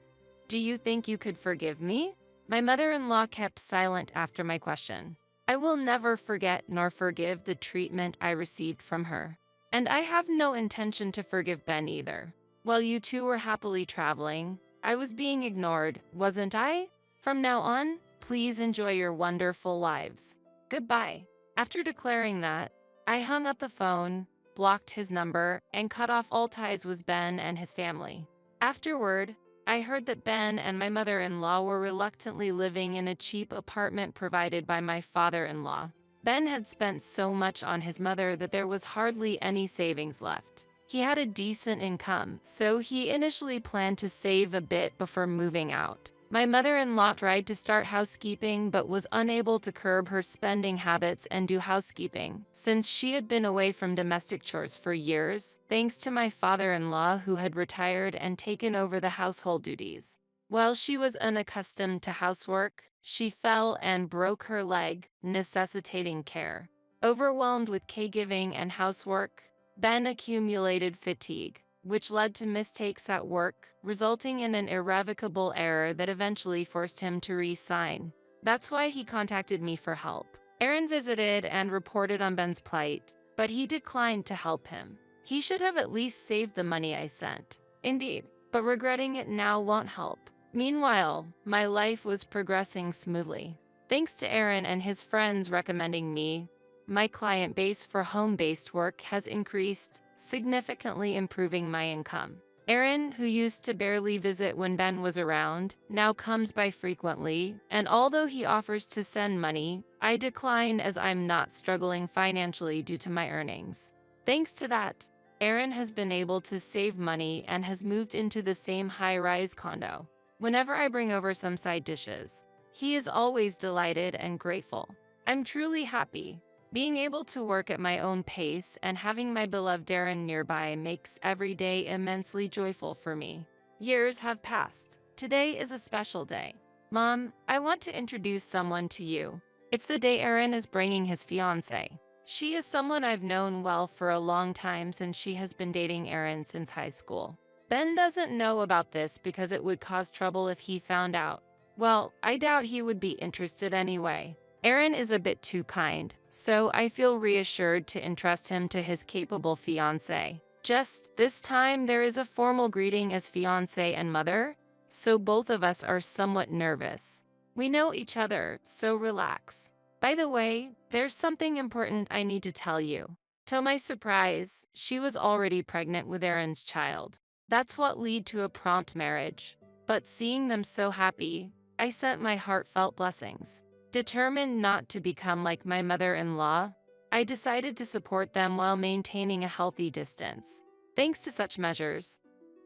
do you think you could forgive me? My mother-in-law kept silent after my question. I will never forget nor forgive the treatment I received from her. And I have no intention to forgive Ben either. While you two were happily traveling, I was being ignored, wasn't I? From now on, please enjoy your wonderful lives. Goodbye. After declaring that, I hung up the phone, blocked his number, and cut off all ties with Ben and his family. Afterward, I heard that Ben and my mother-in-law were reluctantly living in a cheap apartment provided by my father-in-law. Ben had spent so much on his mother that there was hardly any savings left. He had a decent income, so he initially planned to save a bit before moving out. My mother-in-law tried to start housekeeping but was unable to curb her spending habits and do housekeeping, since she had been away from domestic chores for years, thanks to my father-in-law who had retired and taken over the household duties. While she was unaccustomed to housework, she fell and broke her leg, necessitating care. Overwhelmed with caregiving and housework, Ben accumulated fatigue, which led to mistakes at work, resulting in an irrevocable error that eventually forced him to resign. That's why he contacted me for help. Aaron visited and reported on Ben's plight, but he declined to help him. He should have at least saved the money I sent. Indeed, but regretting it now won't help. Meanwhile, my life was progressing smoothly. Thanks to Aaron and his friends recommending me, my client base for home-based work has increased, significantly improving my income. Aaron, who used to barely visit when Ben was around, now comes by frequently, and although he offers to send money, I decline as I'm not struggling financially due to my earnings. Thanks to that, Aaron has been able to save money and has moved into the same high-rise condo. Whenever I bring over some side dishes, he is always delighted and grateful. I'm truly happy. Being able to work at my own pace and having my beloved Darren nearby makes every day immensely joyful for me. Years have passed. Today is a special day. Mom, I want to introduce someone to you. It's the day Aaron is bringing his fiancée. She is someone I've known well for a long time since she has been dating Aaron since high school. Ben doesn't know about this because it would cause trouble if he found out. Well, I doubt he would be interested anyway. Aaron is a bit too kind, so I feel reassured to entrust him to his capable fiancé. Just this time there is a formal greeting as fiancé and mother, so both of us are somewhat nervous. We know each other, so relax. By the way, there's something important I need to tell you. To my surprise, she was already pregnant with Aaron's child. That's what led to a prompt marriage. But seeing them so happy, I sent my heartfelt blessings. Determined not to become like my mother-in-law, I decided to support them while maintaining a healthy distance. Thanks to such measures,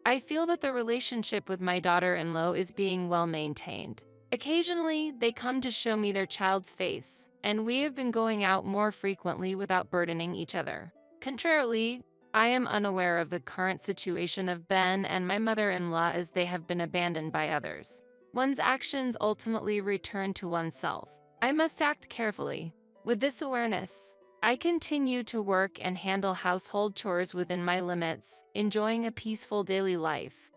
I feel that the relationship with my daughter-in-law is being well maintained. Occasionally, they come to show me their child's face, and we have been going out more frequently without burdening each other. Contrarily, I am unaware of the current situation of Ben and my mother-in-law as they have been abandoned by others. One's actions ultimately return to oneself. I must act carefully. With this awareness, I continue to work and handle household chores within my limits, enjoying a peaceful daily life.